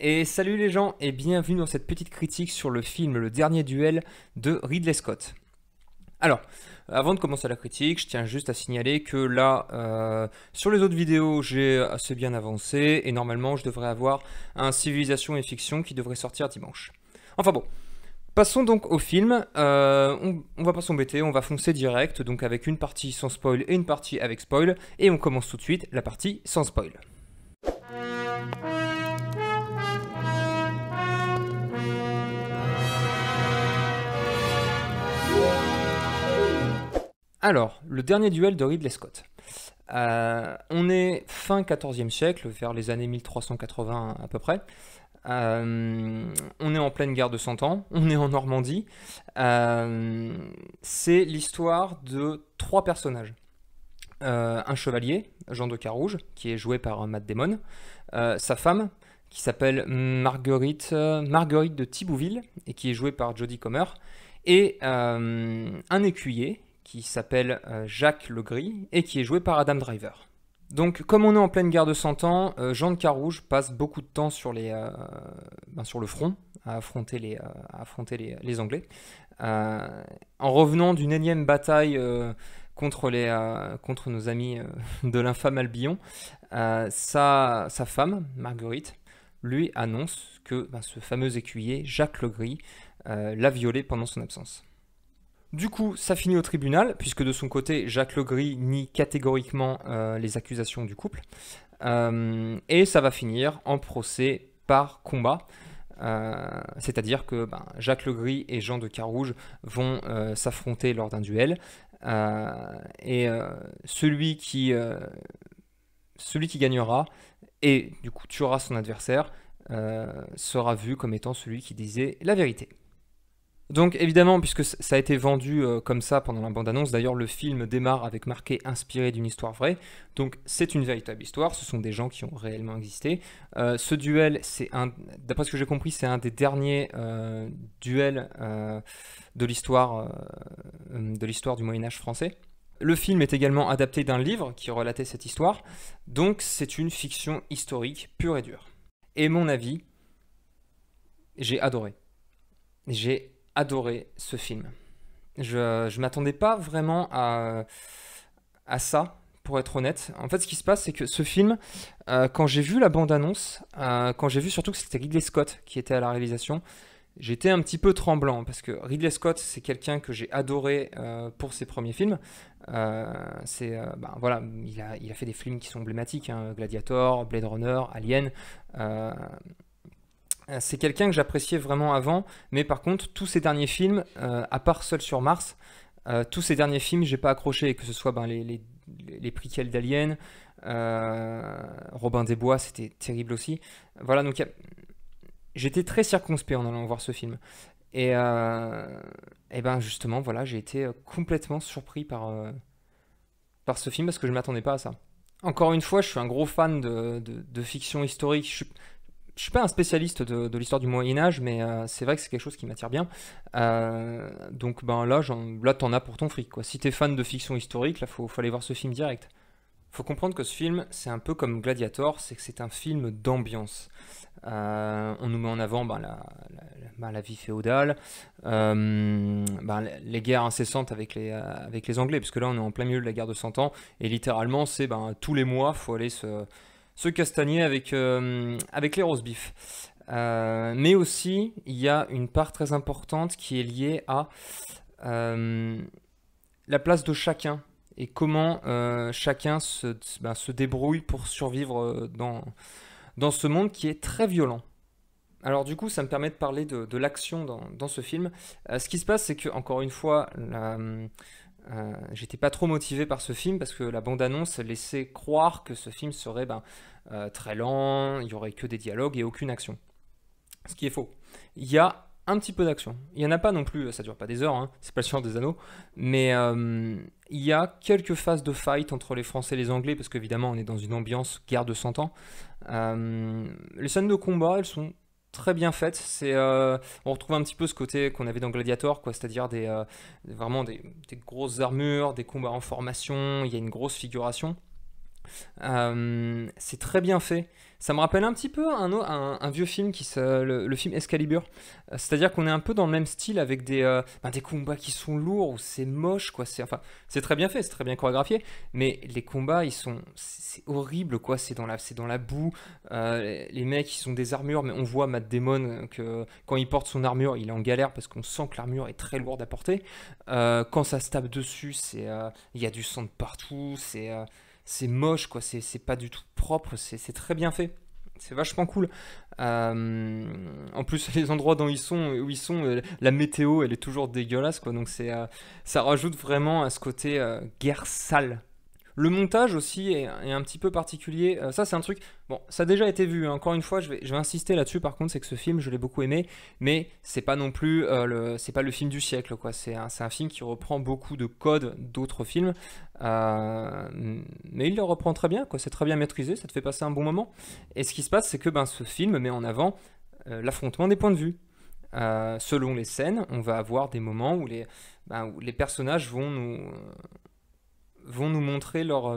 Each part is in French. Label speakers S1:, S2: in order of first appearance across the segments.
S1: Et salut les gens et bienvenue dans cette petite critique sur le film Le Dernier Duel de Ridley Scott. Alors, avant de commencer la critique, je tiens juste à signaler que là, sur les autres vidéos, j'ai assez bien avancé et normalement je devrais avoir un Civilisation et Fiction qui devrait sortir dimanche. Enfin bon, passons donc au film. On va pas s'embêter, on va foncer direct, donc avec une partie sans spoil et une partie avec spoil, et on commence tout de suite la partie sans spoil. Alors, le dernier duel de Ridley Scott. On est fin 14e siècle, vers les années 1380 à peu près. On est en pleine guerre de 100 ans, on est en Normandie. C'est l'histoire de trois personnages. Un chevalier, Jean de Carouge, qui est joué par Matt Damon. Sa femme, qui s'appelle Marguerite de Thibouville, et qui est jouée par Jodie Comer. Et un écuyer, qui s'appelle Jacques Legris et qui est joué par Adam Driver. Donc, comme on est en pleine guerre de 100 ans, Jean de Carouge passe beaucoup de temps sur le front, à affronter les Anglais. En revenant d'une énième bataille contre nos amis de l'infâme Albion, sa femme, Marguerite, lui annonce que ce fameux écuyer, Jacques Legris, l'a violée pendant son absence. Du coup, ça finit au tribunal, puisque de son côté, Jacques Legris nie catégoriquement les accusations du couple. Et ça va finir en procès par combat. C'est-à-dire que Jacques Legris et Jean de Carouge vont s'affronter lors d'un duel. Celui qui gagnera et du coup tuera son adversaire sera vu comme étant celui qui disait la vérité. Donc évidemment, puisque ça a été vendu comme ça pendant la bande-annonce, d'ailleurs le film démarre avec marqué « inspiré d'une histoire vraie », donc c'est une véritable histoire, ce sont des gens qui ont réellement existé. Ce duel, d'après ce que j'ai compris, c'est un des derniers duels de l'histoire du Moyen-Âge français. Le film est également adapté d'un livre qui relatait cette histoire, donc c'est une fiction historique pure et dure. Et mon avis, j'ai adoré. J'ai adoré ce film. Je m'attendais pas vraiment à ça, pour être honnête. En fait, ce qui se passe, c'est que ce film, quand j'ai vu la bande-annonce, quand j'ai vu surtout que c'était Ridley Scott qui était à la réalisation, j'étais un petit peu tremblant, parce que Ridley Scott, c'est quelqu'un que j'ai adoré pour ses premiers films. Voilà, il a fait des films qui sont emblématiques, hein, Gladiator, Blade Runner, Alien. C'est quelqu'un que j'appréciais vraiment avant, mais par contre, tous ces derniers films, à part Seul sur Mars, tous ces derniers films, j'ai pas accroché, que ce soit les prequels d'Alien, Robin des Bois, c'était terrible aussi. Voilà, donc j'étais très circonspect en allant voir ce film. Et justement, voilà, j'ai été complètement surpris par ce film parce que je m'attendais pas à ça. Encore une fois, je suis un gros fan de fiction historique. Je suis pas un spécialiste de l'histoire du Moyen-Âge, mais c'est vrai que c'est quelque chose qui m'attire bien. Donc là, t'en as pour ton fric, quoi. Si t'es fan de fiction historique, là, faut aller voir ce film direct. Faut comprendre que ce film, c'est un peu comme Gladiator, c'est que c'est un film d'ambiance. On nous met en avant la vie féodale, les guerres incessantes avec les Anglais, puisque là, on est en plein milieu de la guerre de 100 ans, et littéralement, c'est tous les mois, faut aller se castagner avec les roast beef. Mais aussi, il y a une part très importante qui est liée à la place de chacun et comment chacun se débrouille pour survivre dans ce monde qui est très violent. Alors du coup, ça me permet de parler de l'action dans ce film. Ce qui se passe, c'est que, encore une fois, j'étais pas trop motivé par ce film parce que la bande-annonce laissait croire que ce film serait très lent, il y aurait que des dialogues et aucune action. Ce qui est faux. Il y a un petit peu d'action. Il n'y en a pas non plus, ça dure pas des heures, hein, c'est pas le Seigneur des Anneaux, mais il y a quelques phases de fight entre les Français et les Anglais parce qu'évidemment on est dans une ambiance guerre de 100 ans. Les scènes de combat, elles sont très bien faites. On retrouve un petit peu ce côté qu'on avait dans Gladiator, quoi, c'est-à-dire vraiment des grosses armures, des combats en formation, il y a une grosse figuration. C'est très bien fait. Ça me rappelle un petit peu un vieux film le film Excalibur. C'est-à-dire qu'on est un peu dans le même style avec des combats qui sont lourds, où c'est moche, quoi. C'est très bien fait, c'est très bien chorégraphié, mais les combats, c'est horrible, quoi. C'est dans la boue. Les mecs, ils ont des armures, mais on voit Matt Damon que quand il porte son armure, il est en galère parce qu'on sent que l'armure est très lourde à porter. Quand ça se tape dessus, il y a du sang de partout. C'est moche, quoi. C'est pas du tout propre. C'est très bien fait. C'est vachement cool. En plus, les endroits où ils sont, la météo, elle est toujours dégueulasse, quoi. Donc ça rajoute vraiment à ce côté guerre sale. Le montage aussi est un petit peu particulier. Ça, c'est un truc. Bon, ça a déjà été vu, hein. Encore une fois, je vais insister là-dessus. Par contre, c'est que ce film, je l'ai beaucoup aimé, mais c'est pas non plus c'est pas le film du siècle, quoi. C'est un film qui reprend beaucoup de codes d'autres films, mais il le reprend très bien, quoi. C'est très bien maîtrisé. Ça te fait passer un bon moment. Et ce qui se passe, c'est que ce film met en avant l'affrontement des points de vue. Selon les scènes, on va avoir des moments où les personnages vont nous montrer leur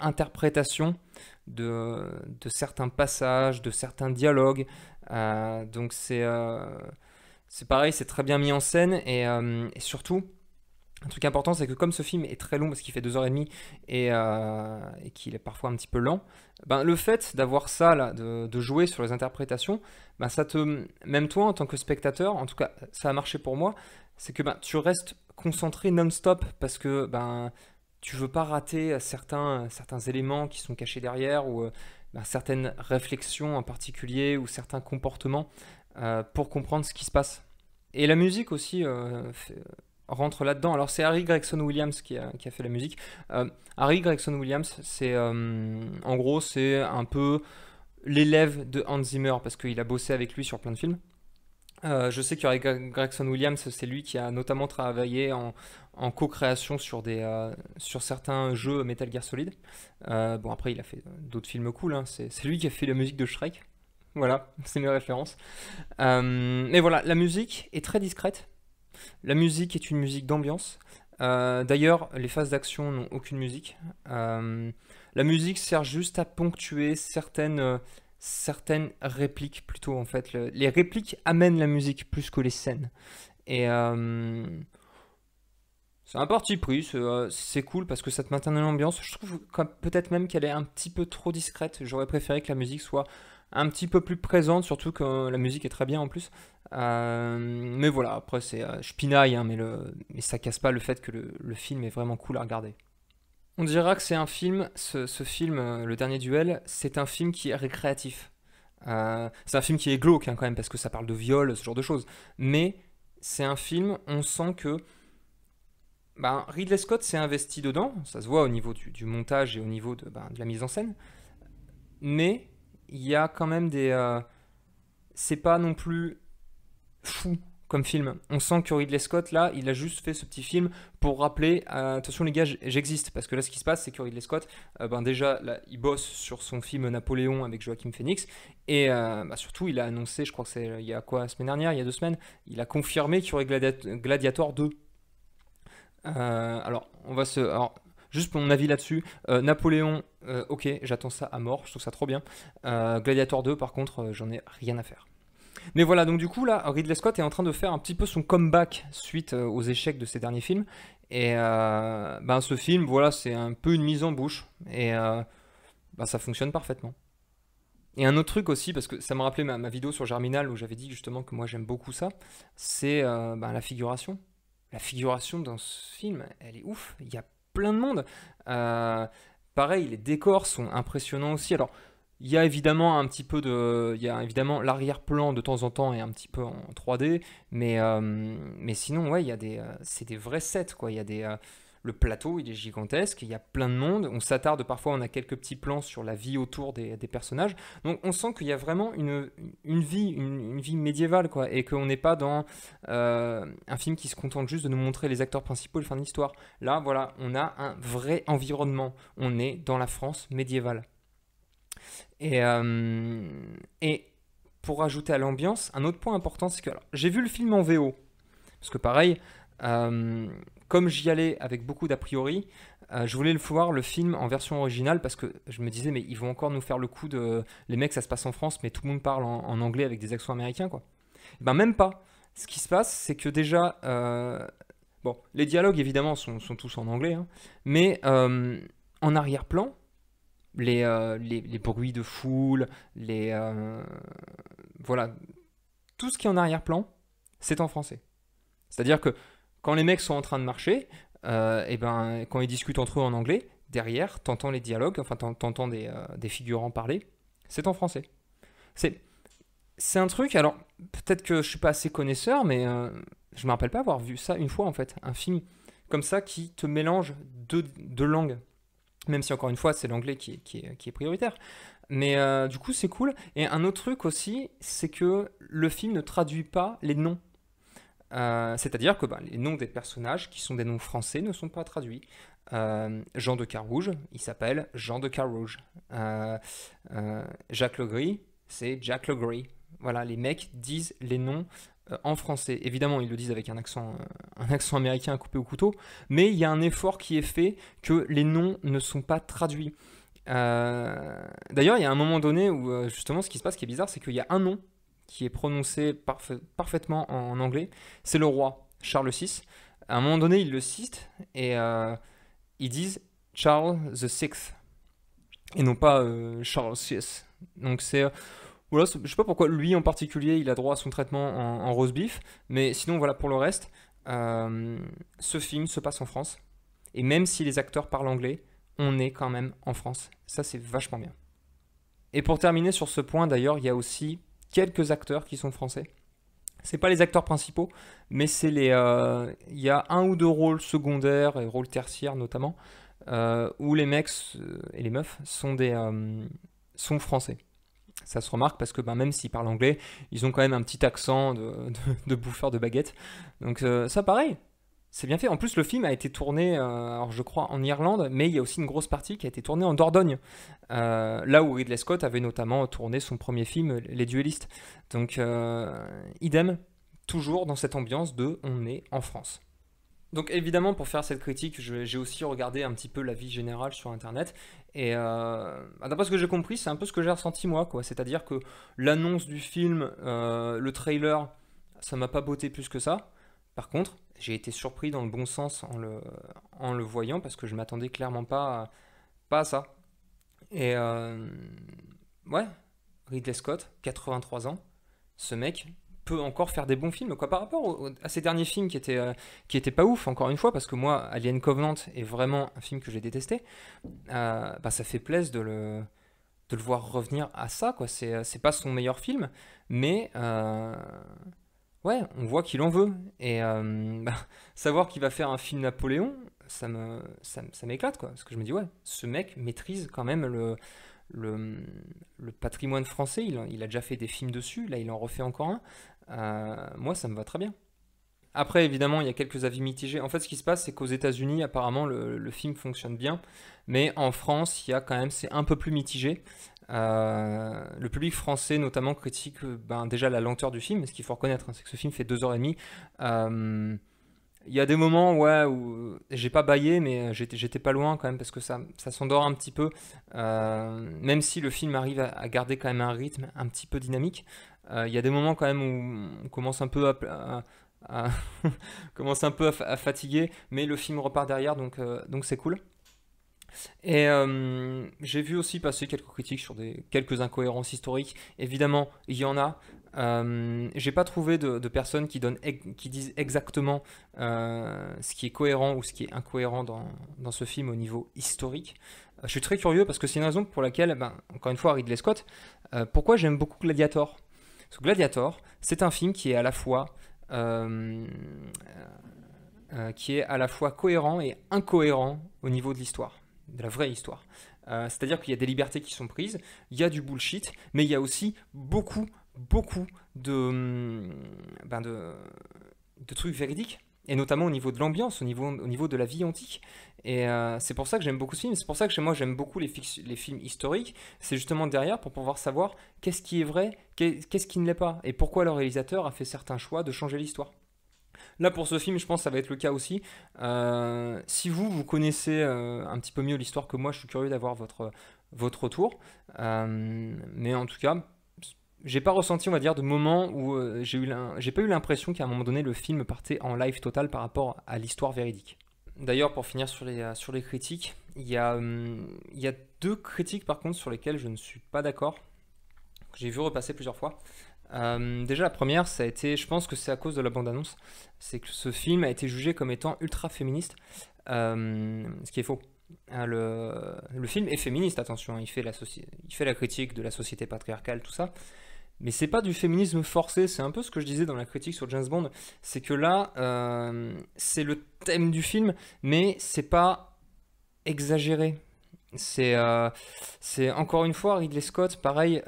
S1: interprétation de certains passages, de certains dialogues. Donc c'est pareil, c'est très bien mis en scène et surtout, un truc important, c'est que comme ce film est très long parce qu'il fait 2h30 et qu'il est parfois un petit peu lent, le fait d'avoir ça là, de jouer sur les interprétations, même toi en tant que spectateur, en tout cas ça a marché pour moi, c'est que tu restes concentré non-stop parce que tu veux pas rater certains éléments qui sont cachés derrière ou certaines réflexions en particulier ou certains comportements pour comprendre ce qui se passe. Et la musique aussi rentre là-dedans. Alors c'est Harry Gregson Williams qui a fait la musique. Harry Gregson Williams, en gros c'est un peu l'élève de Hans Zimmer parce qu'il a bossé avec lui sur plein de films. Je sais que Gregson Williams, c'est lui qui a notamment travaillé en co-création sur certains jeux Metal Gear Solid. Bon, après, il a fait d'autres films cool, hein. C'est lui qui a fait la musique de Shrek. Voilà, c'est mes références. Mais voilà, la musique est très discrète. La musique est une musique d'ambiance. D'ailleurs, les phases d'action n'ont aucune musique. La musique sert juste à ponctuer certaines répliques plutôt en fait. Les répliques amènent la musique plus que les scènes. Et c'est un parti pris, c'est cool parce que ça te maintient dans l'ambiance. Je trouve peut-être même qu'elle est un petit peu trop discrète. J'aurais préféré que la musique soit un petit peu plus présente, surtout que la musique est très bien en plus. Mais voilà, après je pinaille, hein, mais ça casse pas le fait que le film est vraiment cool à regarder. On dira que c'est un film, ce film, Le Dernier Duel, c'est un film qui est récréatif. C'est un film qui est glauque hein, quand même, parce que ça parle de viol, ce genre de choses. Mais c'est un film, on sent que Ridley Scott s'est investi dedans, ça se voit au niveau du montage et au niveau de la mise en scène. Mais il y a quand même c'est pas non plus fou comme film. On sent que Ridley Scott, là, il a juste fait ce petit film pour rappeler, attention les gars, j'existe. Parce que là, ce qui se passe, c'est que Ridley Scott, déjà, là, il bosse sur son film Napoléon avec Joaquin Phoenix. Et surtout, il a annoncé, je crois que c'est il y a quoi, la semaine dernière, il y a 2 semaines, il a confirmé qu'il y aurait Gladiator 2. Alors, juste pour mon avis là-dessus, Napoléon, ok, j'attends ça à mort, je trouve ça trop bien. Gladiator 2, par contre, j'en ai rien à faire. Mais voilà, donc du coup, là, Ridley Scott est en train de faire un petit peu son comeback suite aux échecs de ses derniers films. Et ce film, voilà, c'est un peu une mise en bouche. Et ça fonctionne parfaitement. Et un autre truc aussi, parce que ça me rappelait ma vidéo sur Germinal où j'avais dit justement que moi j'aime beaucoup ça, c'est la figuration. La figuration dans ce film, elle est ouf. Il y a plein de monde. Pareil, les décors sont impressionnants aussi. Alors, il y a évidemment il y a évidemment l'arrière-plan de temps en temps est un petit peu en 3D, mais sinon, ouais, c'est des vrais sets, quoi. Le plateau, il est gigantesque, il y a plein de monde. On s'attarde parfois, on a quelques petits plans sur la vie autour des personnages. Donc, on sent qu'il y a vraiment une vie médiévale, quoi, et qu'on n'est pas dans un film qui se contente juste de nous montrer les acteurs principaux et la fin de l'histoire. Là, voilà, on a un vrai environnement. On est dans la France médiévale. Et pour rajouter à l'ambiance, un autre point important, c'est que j'ai vu le film en VO. Parce que pareil, comme j'y allais avec beaucoup d'a priori, je voulais voir le film en version originale parce que je me disais, mais ils vont encore nous faire le coup de les mecs, ça se passe en France, mais tout le monde parle en anglais avec des accents américains, quoi. Et ben, même pas. Ce qui se passe, c'est que déjà, bon, les dialogues évidemment sont tous en anglais, hein, mais en arrière-plan, les bruits de foule, voilà, tout ce qui est en arrière-plan, c'est en français. C'est-à-dire que quand les mecs sont en train de marcher, et ben, quand ils discutent entre eux en anglais, derrière, t'entends les dialogues, enfin t'entends des figurants parler, c'est en français. C'est, c'est un truc, alors peut-être que je suis pas assez connaisseur, mais je me rappelle pas avoir vu ça une fois en fait, un film comme ça qui te mélange deux langues. Même si encore une fois c'est l'anglais qui est prioritaire. Mais du coup c'est cool. Et un autre truc aussi, c'est que le film ne traduit pas les noms. C'est-à-dire que les noms des personnages, qui sont des noms français, ne sont pas traduits. Jean de Carouge, il s'appelle Jean de Carouge. Jacques Legris, c'est Jack Legris. Voilà, les mecs disent les noms en français. Évidemment, ils le disent avec un accent américain coupé au couteau, mais il y a un effort qui est fait que les noms ne sont pas traduits. D'ailleurs, il y a un moment donné où justement ce qui se passe qui est bizarre, c'est qu'il y a un nom qui est prononcé parfaitement en anglais, c'est le roi, Charles VI. À un moment donné, ils le citent et ils disent Charles the Sixth et non pas Charles VI. Donc c'est voilà, je sais pas pourquoi lui en particulier il a droit à son traitement en roast beef, mais sinon voilà pour le reste, ce film se passe en France et même si les acteurs parlent anglais, on est quand même en France. Ça c'est vachement bien. Et pour terminer sur ce point d'ailleurs, il y a aussi quelques acteurs qui sont français. C'est pas les acteurs principaux, mais c'est il y a un ou deux rôles secondaires et rôles tertiaires notamment, où les mecs et les meufs sont français. Ça se remarque parce que même s'ils parlent anglais, ils ont quand même un petit accent de bouffeur de baguette. Donc ça pareil, c'est bien fait. En plus le film a été tourné, alors je crois en Irlande, mais il y a aussi une grosse partie qui a été tournée en Dordogne. Là où Ridley Scott avait notamment tourné son premier film, Les Duellistes. Donc idem, toujours dans cette ambiance de on est en France. Donc évidemment, pour faire cette critique, j'ai aussi regardé un petit peu la vie générale sur Internet. Et d'après ce que j'ai compris, c'est un peu ce que j'ai ressenti moi, quoi. C'est-à-dire que l'annonce du film, le trailer, ça m'a pas botté plus que ça. Par contre, j'ai été surpris dans le bon sens en le voyant parce que je m'attendais clairement pas à ça. Et ouais, Ridley Scott, 83 ans, ce mec peut encore faire des bons films quoi par rapport à ces derniers films qui étaient pas ouf encore une fois parce que moi Alien Covenant est vraiment un film que j'ai détesté. Ça fait plaisir de le voir revenir à ça quoi. C'est pas son meilleur film mais ouais on voit qu'il en veut et savoir qu'il va faire un film Napoléon ça m'éclate quoi parce que je me dis ouais ce mec maîtrise quand même le, le patrimoine français, il a déjà fait des films dessus, là il en refait encore un. Moi ça me va très bien. Après évidemment il y a quelques avis mitigés. En fait ce qui se passe c'est qu'aux États-Unis apparemment le film fonctionne bien, mais en France il y a quand même c'est un peu plus mitigé. Le public français notamment critique déjà la lenteur du film, ce qu'il faut reconnaître, hein, c'est que ce film fait 2h30. Il y a des moments ouais, où j'ai pas bâillé, mais j'étais pas loin quand même parce que ça s'endort un petit peu. Même si le film arrive à garder quand même un rythme un petit peu dynamique, il y a des moments quand même où on commence un peu à commence un peu à fatiguer, mais le film repart derrière donc c'est cool. Et j'ai vu aussi passer quelques critiques sur quelques incohérences historiques. Évidemment, il y en a. J'ai pas trouvé de personnes qui disent exactement ce qui est cohérent ou ce qui est incohérent dans ce film au niveau historique. Je suis très curieux parce que c'est une raison pour laquelle, encore une fois, Ridley Scott, pourquoi j'aime beaucoup Gladiator. Parce que Gladiator, c'est un film qui est à la fois cohérent et incohérent au niveau de l'histoire, de la vraie histoire. C'est-à-dire qu'il y a des libertés qui sont prises, il y a du bullshit, mais il y a aussi beaucoup de trucs véridiques, et notamment au niveau de l'ambiance, au niveau de la vie antique. Et c'est pour ça que j'aime beaucoup ce film, c'est pour ça que moi j'aime beaucoup les films historiques, c'est justement derrière pour pouvoir savoir qu'est-ce qui est vrai, qu'est-ce qui ne l'est pas, et pourquoi le réalisateur a fait certains choix de changer l'histoire. Là, pour ce film, je pense que ça va être le cas aussi. Si vous connaissez un petit peu mieux l'histoire que moi, je suis curieux d'avoir votre retour. Mais en tout cas, j'ai pas ressenti, on va dire, de moment où j'ai pas eu l'impression qu'à un moment donné, le film partait en live total par rapport à l'histoire véridique. D'ailleurs, pour finir sur les critiques, il y a deux critiques par contre sur lesquelles je ne suis pas d'accord, que j'ai vu repasser plusieurs fois. Déjà, la première, ça a été, je pense que c'est à cause de la bande-annonce, c'est que ce film a été jugé comme étant ultra féministe, ce qui est faux. Le film est féministe, attention, il fait la critique de la société patriarcale, tout ça, mais c'est pas du féminisme forcé, c'est un peu ce que je disais dans la critique sur James Bond, c'est que là, c'est le thème du film, mais c'est pas exagéré. C'est encore une fois Ridley Scott, pareil,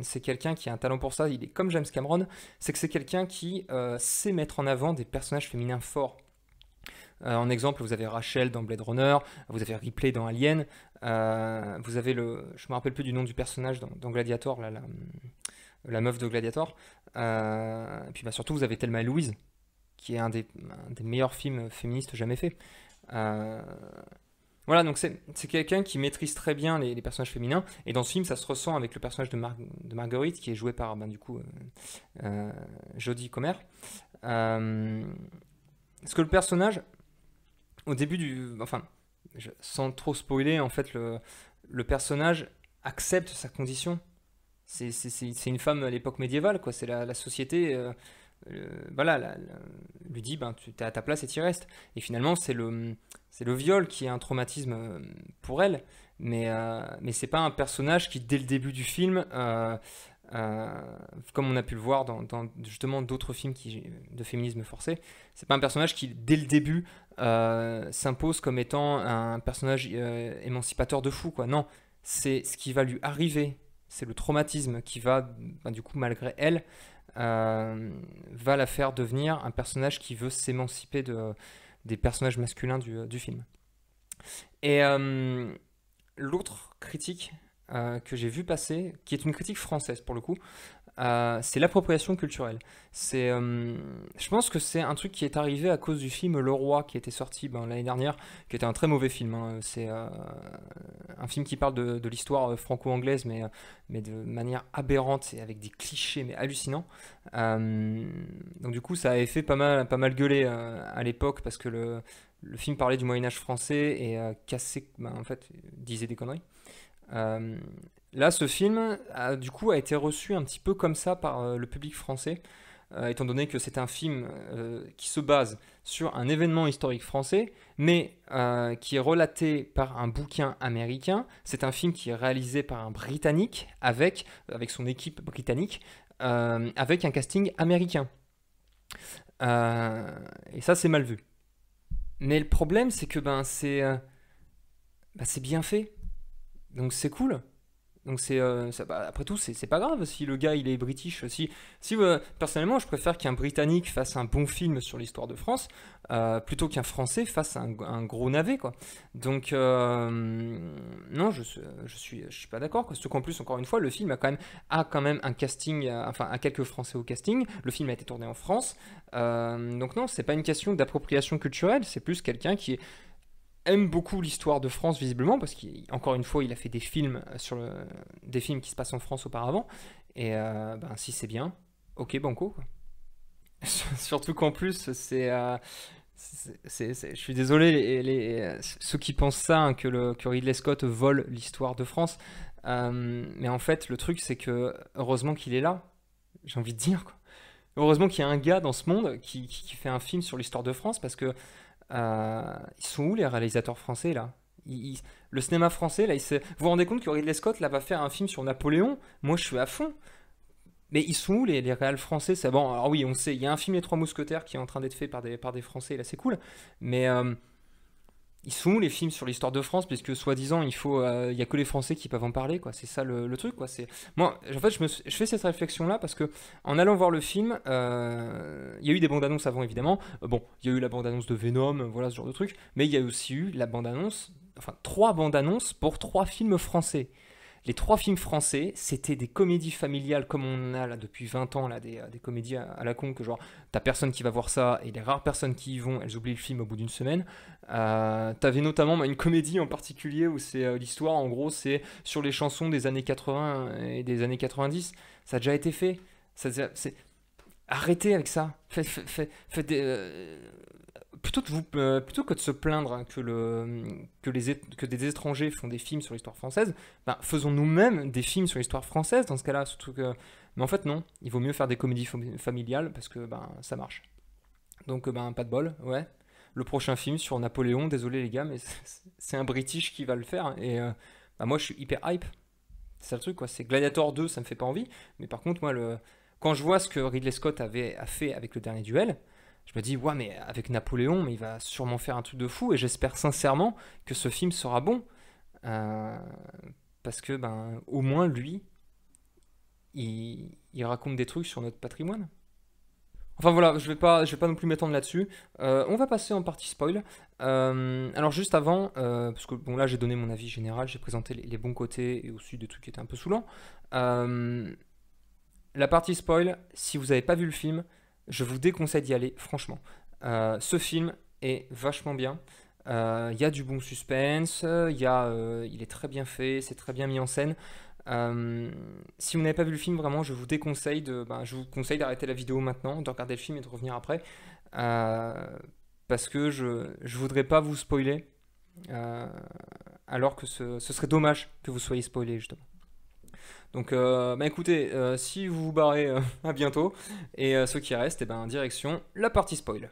S1: c'est quelqu'un qui a un talent pour ça, il est comme James Cameron, c'est que c'est quelqu'un qui sait mettre en avant des personnages féminins forts. En exemple, vous avez Rachel dans Blade Runner, vous avez Ripley dans Alien, vous avez je me rappelle plus du nom du personnage dans Gladiator, là, la meuf de Gladiator, et puis bah, surtout vous avez Thelma et Louise, qui est un des meilleurs films féministes jamais faits. Voilà, donc c'est quelqu'un qui maîtrise très bien les personnages féminins, et dans ce film, ça se ressent avec le personnage de Marguerite, qui est joué par, ben, du coup, Jodie Comer. Parce que le personnage, au début enfin, sans trop spoiler, en fait, le personnage accepte sa condition. C'est une femme à l'époque médiévale, quoi. C'est la société... voilà, lui dit ben, tu es à ta place et tu y restes. Et finalement, c'est le viol qui est un traumatisme pour elle, mais c'est pas un personnage qui, dès le début du film, comme on a pu le voir dans justement d'autres films de féminisme forcé, c'est pas un personnage qui, dès le début, s'impose comme étant un personnage émancipateur de fou, quoi. Non, c'est ce qui va lui arriver, c'est le traumatisme qui va, ben, du coup, malgré elle, va la faire devenir un personnage qui veut s'émanciper des personnages masculins du film. Et l'autre critique que j'ai vu passer, qui est une critique française pour le coup, c'est l'appropriation culturelle. Je pense que c'est un truc qui est arrivé à cause du film Le Roi qui était sorti l'année dernière, qui était un très mauvais film, hein. C'est un film qui parle de l'histoire franco-anglaise, mais de manière aberrante et avec des clichés mais hallucinants. Donc du coup, ça avait fait pas mal gueuler à l'époque parce que le film parlait du Moyen-Âge français et cassait, en fait, disait des conneries. Là, ce film du coup a été reçu un petit peu comme ça par le public français, étant donné que c'est un film qui se base sur un événement historique français, mais qui est relaté par un bouquin américain. C'est un film qui est réalisé par un Britannique avec son équipe britannique, avec un casting américain. Et ça, c'est mal vu. Mais le problème, c'est que c'est bien fait. Donc c'est cool. Donc après tout, c'est pas grave si le gars il est british. Si personnellement, je préfère qu'un Britannique fasse un bon film sur l'histoire de France plutôt qu'un Français fasse un gros navet, quoi. Donc non, je suis pas d'accord, quoi. Surtout qu'en plus, encore une fois, le film a quand même un casting, enfin a quelques Français au casting. Le film a été tourné en France, donc non, c'est pas une question d'appropriation culturelle, c'est plus quelqu'un qui aime beaucoup l'histoire de France visiblement parce qu'encore une fois il a fait des films des films qui se passent en France auparavant et si c'est bien, ok banco, quoi. Surtout qu'en plus je suis désolé ceux qui pensent ça, hein, que Ridley Scott vole l'histoire de France, mais en fait le truc c'est que heureusement qu'il est là, j'ai envie de dire, quoi. Heureusement qu'il y a un gars dans ce monde qui fait un film sur l'histoire de France, parce que ils sont où les réalisateurs français là? Le cinéma français là, vous vous rendez compte que Ridley Scott là va faire un film sur Napoléon? Moi je suis à fond. Mais ils sont où les réals français? C'est bon, alors oui, on sait, il y a un film Les Trois Mousquetaires qui est en train d'être fait par des Français, là c'est cool. Mais ils sont où les films sur l'histoire de France? Puisque soi-disant il y a que les Français qui peuvent en parler, quoi. C'est ça le truc, quoi. Moi en fait je fais cette réflexion là parce que en allant voir le film, il y a eu des bandes annonces avant évidemment. Bon, il y a eu la bande annonce de Venom, voilà ce genre de truc, mais il y a aussi eu la bande annonce, enfin 3 bandes annonces pour 3 films français. Les 3 films français, c'était des comédies familiales comme on a là depuis 20 ans, là, des comédies à la con, que genre, t'as personne qui va voir ça, et les rares personnes qui y vont, elles oublient le film au bout d'une semaine. T'avais notamment une comédie en particulier où c'est l'histoire, en gros, c'est sur les chansons des années 80 et des années 90. Ça a déjà été fait. Arrêtez avec ça. Faites plutôt que de se plaindre hein, que des étrangers font des films sur l'histoire française, ben, faisons nous-mêmes des films sur l'histoire française dans ce cas-là. Surtout que... Mais en fait, non. Il vaut mieux faire des comédies familiales parce que ben, ça marche. Donc, ben, pas de bol, ouais. Le prochain film sur Napoléon, désolé les gars, mais c'est un British qui va le faire. Et ben, moi, je suis hyper hype. C'est ça le truc, quoi. C'est Gladiator 2, ça me fait pas envie. Mais par contre, moi, quand je vois ce que Ridley Scott a fait avec le dernier duel, je me dis, ouais, mais avec Napoléon, mais il va sûrement faire un truc de fou. Et j'espère sincèrement que ce film sera bon. Euh, Parce que, ben, au moins, lui, il raconte des trucs sur notre patrimoine. Enfin voilà, je vais pas non plus m'étendre là-dessus. On va passer en partie spoil. Alors juste avant, parce que bon là j'ai donné mon avis général, j'ai présenté les bons côtés et aussi des trucs qui étaient un peu saoulants. Euh, la partie spoil, si vous n'avez pas vu le film, je vous déconseille d'y aller, franchement. Ce film est vachement bien. Il y a du bon suspense, il est très bien fait, c'est très bien mis en scène. Euh, Si vous n'avez pas vu le film, vraiment, je vous conseille d'arrêter la vidéo maintenant, de regarder le film et de revenir après. Euh, Parce que je voudrais pas vous spoiler, euh, alors que ce serait dommage que vous soyez spoilé, justement. Donc, bah écoutez, si vous vous barrez, à bientôt. Et ceux qui restent, eh ben, direction la partie spoil.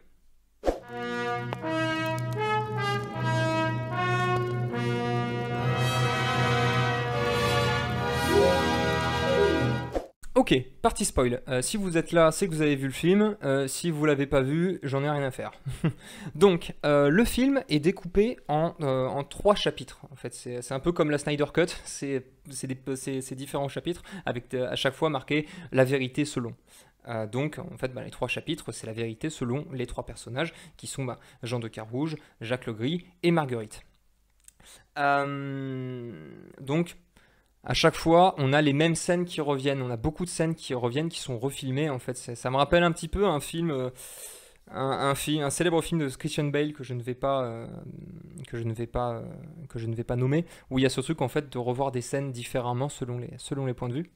S1: Ok, partie spoil. Si vous êtes là, c'est que vous avez vu le film. Si vous l'avez pas vu, j'en ai rien à faire. Donc, le film est découpé en 3 chapitres. En fait, c'est un peu comme la Snyder Cut. C'est différents chapitres avec à chaque fois marqué la vérité selon. Donc, en fait, bah, les 3 chapitres, c'est la vérité selon les 3 personnages qui sont bah, Jean de Carouge, Jacques Legris et Marguerite. Donc, à chaque fois, on a les mêmes scènes qui reviennent. On a beaucoup de scènes qui reviennent, qui sont refilmées. En fait, ça me rappelle un petit peu un film, un célèbre film de Christian Bale que je ne vais pas, que je ne vais pas nommer, où il y a ce truc en fait de revoir des scènes différemment selon les points de vue.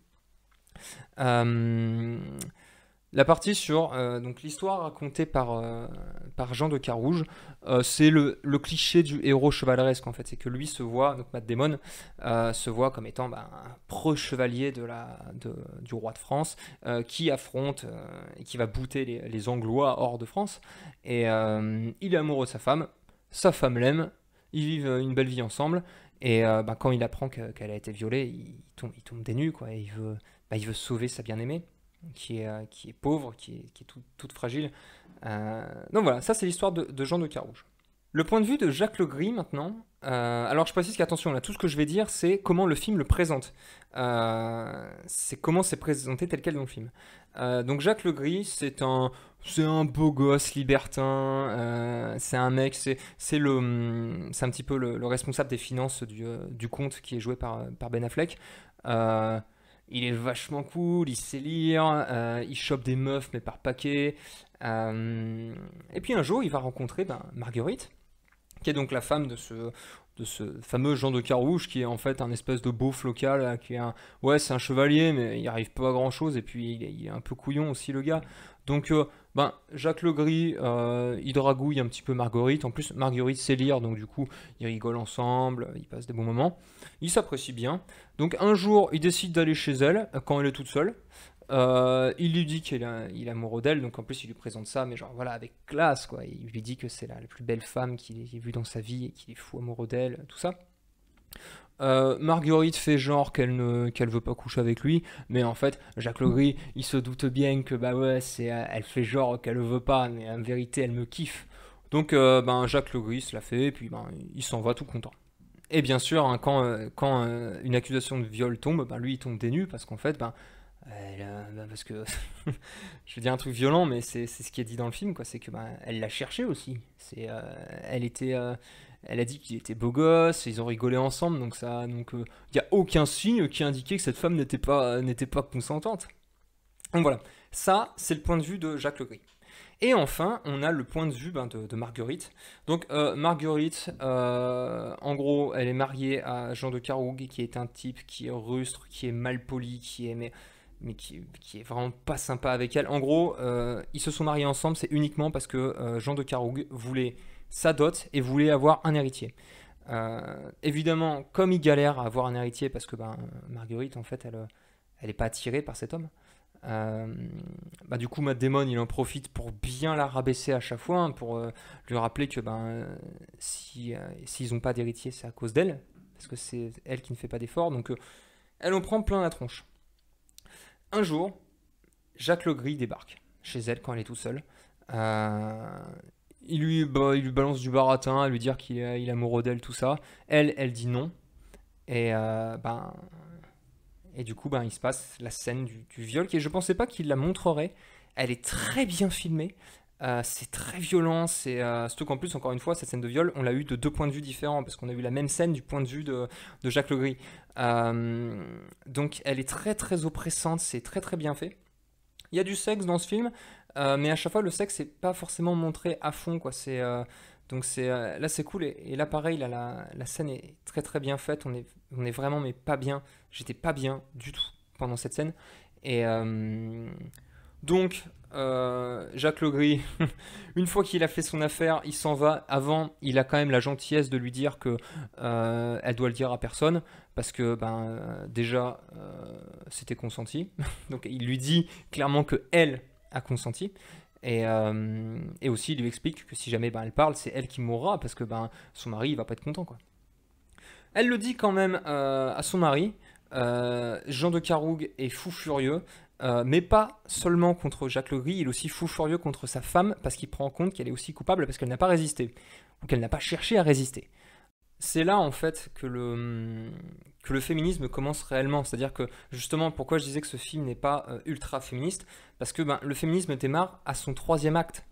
S1: Euh, la partie sur donc l'histoire racontée par Jean de Carouge, c'est le cliché du héros chevaleresque en fait, c'est que lui se voit, donc Matt Damon, se voit comme étant bah, un proche chevalier du roi de France qui affronte et qui va bouter les Anglois hors de France. Et il est amoureux de sa femme l'aime, ils vivent une belle vie ensemble. Et bah, quand il apprend qu'elle a été violée, il tombe des nues quoi. Et il veut sauver sa bien-aimée qui est pauvre, qui est toute fragile. Donc voilà, ça c'est l'histoire de Jean de Carouge. Le point de vue de Jacques Legris maintenant. Alors je précise qu'attention, là tout ce que je vais dire c'est comment le film le présente. C'est comment c'est présenté tel quel dans le film. Donc Jacques Legris c'est un beau gosse libertin. C'est un mec, c'est un petit peu le responsable des finances du comte qui est joué par Ben Affleck. Euh, il est vachement cool, il sait lire, il chope des meufs mais par paquet. Et puis un jour, il va rencontrer ben, Marguerite, qui est donc la femme de ce fameux Jean de Carouge, qui est en fait un espèce de beauf local, qui est ouais, c'est un chevalier, mais il arrive pas à grand chose, et puis il est un peu couillon aussi, le gars. Donc, ben, Jacques Legris, il dragouille un petit peu Marguerite. En plus, Marguerite sait lire, donc du coup, ils rigolent ensemble, ils passent des bons moments. Ils s'apprécient bien. Donc, un jour, il décide d'aller chez elle, quand elle est toute seule. Il lui dit il est amoureux d'elle, donc en plus il lui présente ça, mais genre voilà, avec classe quoi. Il lui dit que c'est la plus belle femme qu'il ait vue dans sa vie et qu'il est fou amoureux d'elle, tout ça. Marguerite fait genre qu'elle veut pas coucher avec lui, mais en fait Jacques Legris il se doute bien que bah ouais elle fait genre qu'elle veut pas, mais en vérité elle me kiffe. Donc ben Jacques Legris l'a fait et puis ben il s'en va tout content. Et bien sûr hein, quand une accusation de viol tombe, ben lui il tombe des nues parce qu'en fait ben parce que je veux dire un truc violent, mais c'est ce qui est dit dans le film, quoi. C'est que bah, elle l'a cherché aussi. Elle était elle a dit qu'il était beau gosse, ils ont rigolé ensemble, donc il n'y a aucun signe qui indiquait que cette femme n'était pas consentante. Donc voilà, ça c'est le point de vue de Jacques Legris. Et enfin, on a le point de vue de Marguerite. Donc Marguerite, en gros, elle est mariée à Jean de Carouge, qui est un type qui est rustre, qui est malpoli, mais qui est vraiment pas sympa avec elle. En gros, ils se sont mariés ensemble, c'est uniquement parce que Jean de Carouge voulait sa dot et voulait avoir un héritier. Évidemment, comme il galère à avoir un héritier, parce que Marguerite, en fait, elle est pas attirée par cet homme. Du coup, Matt Damon il en profite pour bien la rabaisser à chaque fois, hein, pour lui rappeler que s'ils n'ont pas d'héritier, c'est à cause d'elle, parce que c'est elle qui ne fait pas d'efforts. Donc elle en prend plein la tronche. Un jour, Jacques Legris débarque chez elle quand elle est tout seule. Il lui balance du baratin à lui dire qu'il est amoureux d'elle, tout ça. Elle dit non. Et du coup, il se passe la scène du viol, qui je ne pensais pas qu'il la montrerait. Elle est très bien filmée. C'est très violent. Surtout qu'en plus, encore une fois, cette scène de viol, on l'a eu de 2 points de vue différents, parce qu'on a eu la même scène du point de vue de Jacques Legris. Donc, elle est très très oppressante. C'est très très bien fait. Il y a du sexe dans ce film, mais à chaque fois, le sexe n'est pas forcément montré à fond, quoi. Donc là c'est cool, et là pareil, là, la scène est très très bien faite, on est vraiment mais pas bien, j'étais pas bien du tout pendant cette scène. Et donc Jacques Legris, une fois qu'il a fait son affaire, il s'en va. Avant, il a quand même la gentillesse de lui dire que elle doit le dire à personne, parce que déjà c'était consenti. Donc il lui dit clairement que elle a consenti. Et aussi, il lui explique que si jamais elle parle, c'est elle qui mourra, parce que son mari il va pas être content, quoi. Elle le dit quand même à son mari. Jean de Carouge est fou furieux, mais pas seulement contre Jacques Legris, il est aussi fou furieux contre sa femme, parce qu'il prend en compte qu'elle est aussi coupable, parce qu'elle n'a pas résisté, ou qu'elle n'a pas cherché à résister. C'est là en fait que le féminisme commence réellement. C'est-à-dire que justement, pourquoi je disais que ce film n'est pas ultra féministe, parce que le féminisme démarre à son 3e acte.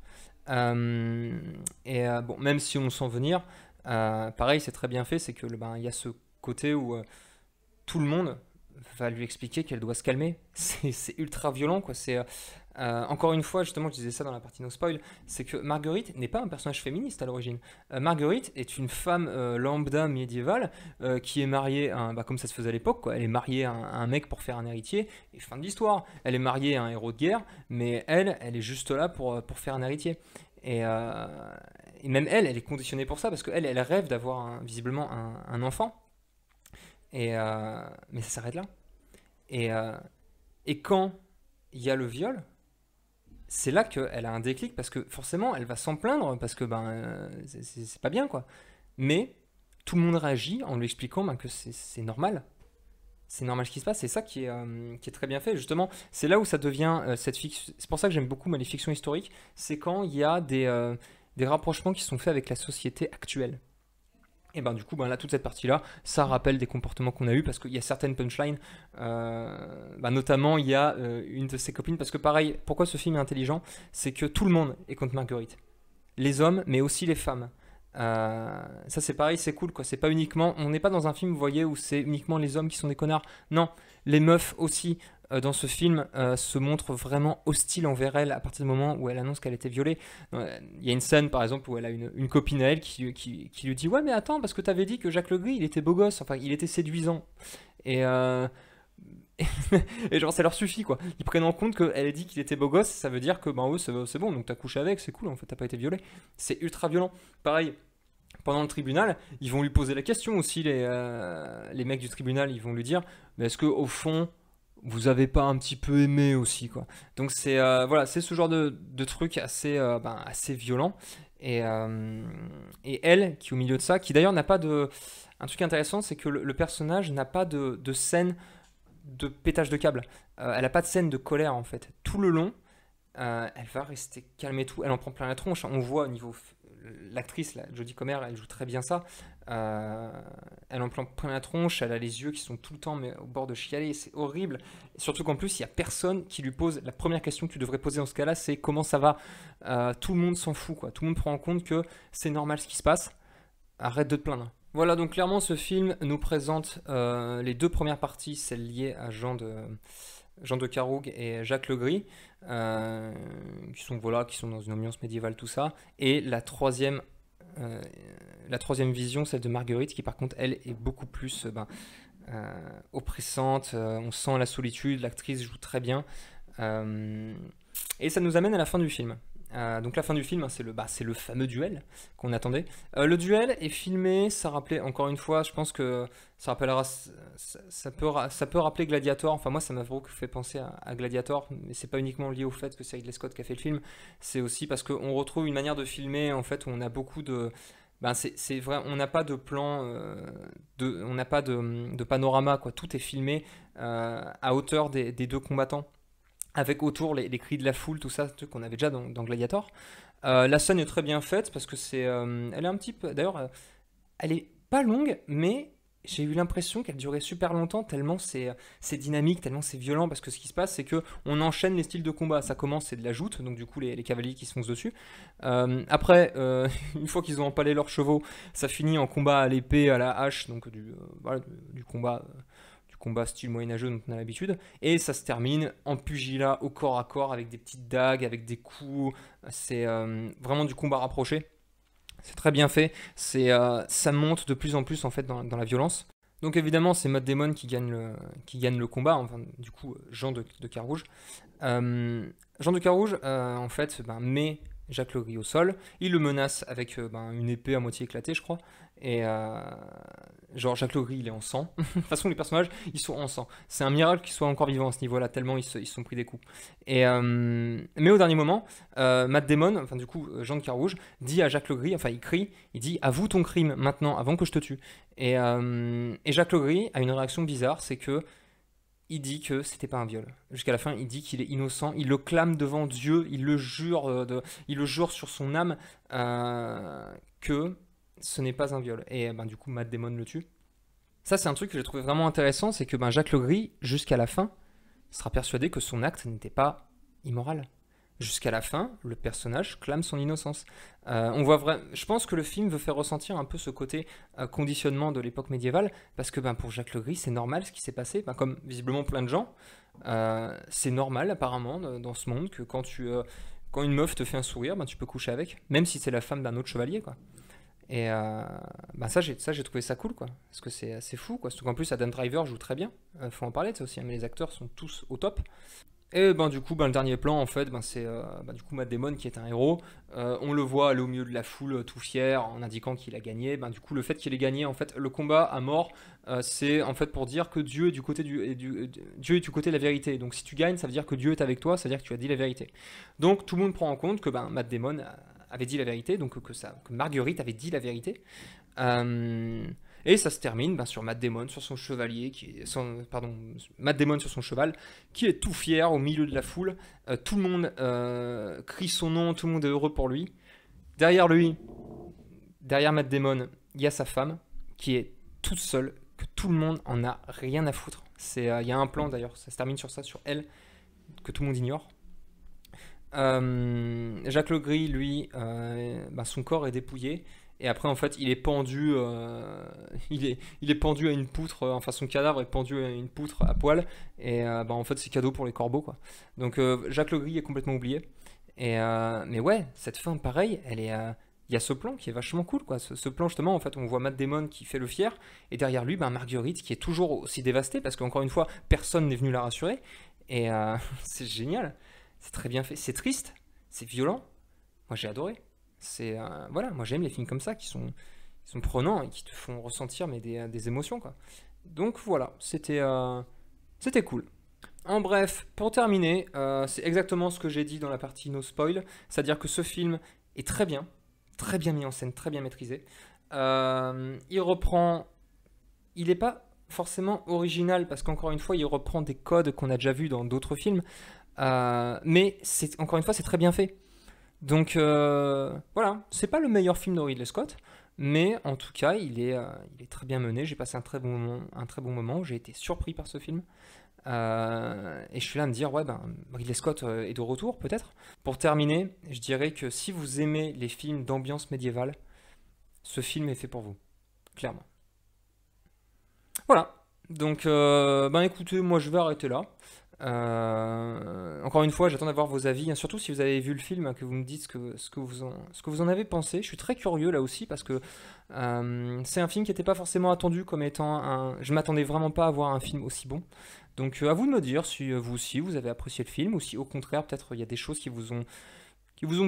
S1: Bon, même si on sent venir, pareil, c'est très bien fait, c'est que il y a ce côté où tout le monde va lui expliquer qu'elle doit se calmer. C'est ultra violent, quoi. Encore une fois, justement, je disais ça dans la partie no spoil, c'est que Marguerite n'est pas un personnage féministe à l'origine. Marguerite est une femme lambda médiévale qui est mariée, comme ça se faisait à l'époque, quoi. Elle est mariée à un mec pour faire un héritier, et fin de l'histoire. Elle est mariée à un héros de guerre, mais elle est juste là pour faire un héritier. Et même elle est conditionnée pour ça, parce qu'elle rêve d'avoir visiblement un enfant. Mais ça s'arrête là. Et quand il y a le viol, c'est là qu'elle a un déclic, parce que forcément elle va s'en plaindre, parce que c'est pas bien, quoi. Mais tout le monde réagit en lui expliquant que c'est normal. C'est normal ce qui se passe, c'est ça qui est très bien fait. Justement, c'est là où ça devient cette fiction. C'est pour ça que j'aime beaucoup les fictions historiques, c'est quand il y a des rapprochements qui sont faits avec la société actuelle. Et du coup, là, toute cette partie-là, ça rappelle des comportements qu'on a eus, parce qu'il y a certaines punchlines, notamment il y a une de ses copines, parce que pareil, pourquoi ce film est intelligent, c'est que tout le monde est contre Marguerite. Les hommes, mais aussi les femmes. Ça c'est pareil, c'est cool, quoi. C'est pas uniquement, on n'est pas dans un film, vous voyez, où c'est uniquement les hommes qui sont des connards. Non, les meufs aussi dans ce film se montrent vraiment hostiles envers elle à partir du moment où elle annonce qu'elle était violée. Il y a une scène par exemple où elle a une copine à elle qui lui dit ouais mais attends, parce que t'avais dit que Jacques Legris il était beau gosse, enfin il était séduisant. Et et genre ça leur suffit, quoi. Ils prennent en compte qu'elle a dit qu'il était beau gosse, ça veut dire que c'est bon, donc t'as couché avec, c'est cool, en fait t'as pas été violé. C'est ultra violent. Pareil, pendant le tribunal, ils vont lui poser la question aussi, les mecs du tribunal, ils vont lui dire mais est-ce que au fond vous avez pas un petit peu aimé aussi, quoi. Donc c'est voilà, c'est ce genre de truc assez violent. Et elle qui est au milieu de ça, qui d'ailleurs n'a pas de... Un truc intéressant, c'est que le personnage n'a pas de scène de pétage de câble. Elle n'a pas de scène de colère, en fait. Tout le long, elle va rester calme et tout. Elle en prend plein la tronche. On voit au niveau... L'actrice, là, Jodie Comer, elle joue très bien ça. Elle en prend plein la tronche. Elle a les yeux qui sont tout le temps au bord de chialer. C'est horrible. Et surtout qu'en plus, il n'y a personne qui lui pose... La première question que tu devrais poser dans ce cas-là, c'est comment ça va. Tout le monde s'en fout, quoi. Tout le monde prend en compte que c'est normal ce qui se passe. arrête de te plaindre. Voilà, donc clairement ce film nous présente les deux premières parties, celles liées à Jean de Carouge et Jacques Legris, qui sont dans une ambiance médiévale, tout ça. Et euh, la troisième vision, celle de Marguerite, qui par contre, elle, est beaucoup plus oppressante. On sent la solitude, l'actrice joue très bien. Euh, et ça nous amène à la fin du film. Donc la fin du film, hein, c'est le fameux duel qu'on attendait. Le duel est filmé, ça rappelait, encore une fois, je pense que ça rappellera, ça peut rappeler Gladiator. Enfin moi ça m'a beaucoup fait penser à Gladiator, mais c'est pas uniquement lié au fait que c'est Ridley Scott qui a fait le film, c'est aussi parce qu'on retrouve une manière de filmer en fait où on a beaucoup de... c'est vrai, on n'a pas de plan, on n'a pas de panorama, quoi. Tout est filmé à hauteur des deux combattants avec autour les cris de la foule, tout ça, truc qu'on avait déjà dans Gladiator. La scène est très bien faite parce que elle est un petit peu, d'ailleurs, elle est pas longue, mais j'ai eu l'impression qu'elle durait super longtemps tellement c'est dynamique, tellement c'est violent parce que ce qui se passe c'est que on enchaîne les styles de combat. Ça commence c'est de la joute, donc du coup les cavaliers qui se foncent dessus. Après, une fois qu'ils ont empalé leurs chevaux, ça finit en combat à l'épée, à la hache, donc voilà, du combat style moyenâgeux dont on a l'habitude, et ça se termine en pugilat au corps à corps avec des petites dagues, avec des coups. C'est vraiment du combat rapproché. C'est très bien fait. Ça monte de plus en plus en fait dans la violence. Donc évidemment, c'est Matt Damon qui gagne le combat. Enfin, du coup, Jean de Carouge. Jean de Carouge, en fait, met Jacques Legris au sol. Il le menace avec une épée à moitié éclatée, je crois. Et genre, Jacques Legris, il est en sang. De toute façon, les personnages, ils sont en sang. C'est un miracle qu'ils soient encore vivants à ce niveau-là, tellement ils se sont pris des coups. Mais au dernier moment, Matt Damon, enfin du coup, Jean de Carouge, dit à Jacques Legris, enfin il crie, il dit avoue ton crime maintenant, avant que je te tue. Et Jacques Legris a une réaction bizarre, c'est que il dit que c'était pas un viol. Jusqu'à la fin, il dit qu'il est innocent, il le clame devant Dieu, il le jure, il le jure sur son âme que ce n'est pas un viol. Et du coup, Matt Damon le tue. Ça, c'est un truc que j'ai trouvé vraiment intéressant, c'est que Jacques Legris, jusqu'à la fin, sera persuadé que son acte n'était pas immoral. Jusqu'à la fin, le personnage clame son innocence. Je pense que le film veut faire ressentir un peu ce côté conditionnement de l'époque médiévale, parce que pour Jacques Legris, c'est normal ce qui s'est passé, comme visiblement plein de gens. C'est normal apparemment dans ce monde que quand une meuf te fait un sourire, tu peux coucher avec, même si c'est la femme d'un autre chevalier, quoi. Et ça, j'ai trouvé ça cool, quoi. Parce que c'est fou, quoi. Surtout qu'en plus, Adam Driver joue très bien. Faut en parler de ça aussi, hein, mais les acteurs sont tous au top. Et du coup, le dernier plan, en fait, c'est du coup Matt Damon qui est un héros. On le voit aller au milieu de la foule, tout fier, en indiquant qu'il a gagné. Du coup, le fait qu'il ait gagné, en fait, le combat à mort, c'est en fait pour dire que Dieu est du côté Dieu est du côté de la vérité. Donc, si tu gagnes, ça veut dire que Dieu est avec toi, ça veut dire que tu as dit la vérité. Donc, tout le monde prend en compte que Matt Damon avait dit la vérité, donc que Marguerite avait dit la vérité. Et ça se termine sur Matt Damon sur son chevalier, Matt Damon sur son cheval, qui est tout fier au milieu de la foule. Tout le monde crie son nom, tout le monde est heureux pour lui. Derrière lui, derrière Matt Damon, il y a sa femme qui est toute seule, que tout le monde en a rien à foutre. Il y a un plan d'ailleurs, ça se termine sur ça, sur elle, que tout le monde ignore. Jacques Legris, lui, son corps est dépouillé. Et après, en fait, il est pendu, il est pendu à une poutre. Enfin, son cadavre est pendu à une poutre à poil. Et en fait, c'est cadeau pour les corbeaux, quoi. Donc, Jacques Legris est complètement oublié. Mais ouais, cette fin, pareil, il y a ce plan qui est vachement cool, quoi. Ce plan, justement, en fait, on voit Matt Damon qui fait le fier. Et derrière lui, Marguerite qui est toujours aussi dévastée parce qu'encore une fois, personne n'est venu la rassurer. Et c'est génial. C'est très bien fait. C'est triste. C'est violent. Moi, j'ai adoré. Voilà, moi j'aime les films comme ça qui sont prenants et qui te font ressentir des émotions, quoi. Donc voilà, c'était cool. En bref, pour terminer, c'est exactement ce que j'ai dit dans la partie no spoil, c'est-à-dire que ce film est très bien mis en scène, très bien maîtrisé. Il n'est pas forcément original parce qu'encore une fois, il reprend des codes qu'on a déjà vus dans d'autres films, mais encore une fois, c'est très bien fait. Donc voilà, c'est pas le meilleur film de Ridley Scott, mais en tout cas, il est très bien mené. J'ai passé un très bon moment. J'ai été surpris par ce film. Et je suis là à me dire, ouais, Ridley Scott est de retour, peut-être. Pour terminer, je dirais que si vous aimez les films d'ambiance médiévale, Ce film est fait pour vous, clairement. Voilà. Donc, ben écoutez, moi je vais arrêter là. Encore une fois, j'attends d'avoir vos avis, hein, surtout si vous avez vu le film, hein, que vous me dites ce que vous en avez pensé. Je suis très curieux là aussi parce que c'est un film qui n'était pas forcément attendu comme étant un. Je m'attendais vraiment pas à voir un film aussi bon. Donc à vous de me dire si vous aussi vous avez apprécié le film ou si au contraire peut-être il y a des choses qui vous ont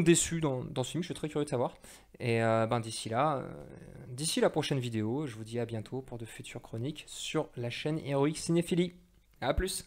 S1: déçu dans ce film. Je suis très curieux de savoir. Et ben d'ici la prochaine vidéo, je vous dis à bientôt pour de futures chroniques sur la chaîne Héroïque Cinéphilie. A plus!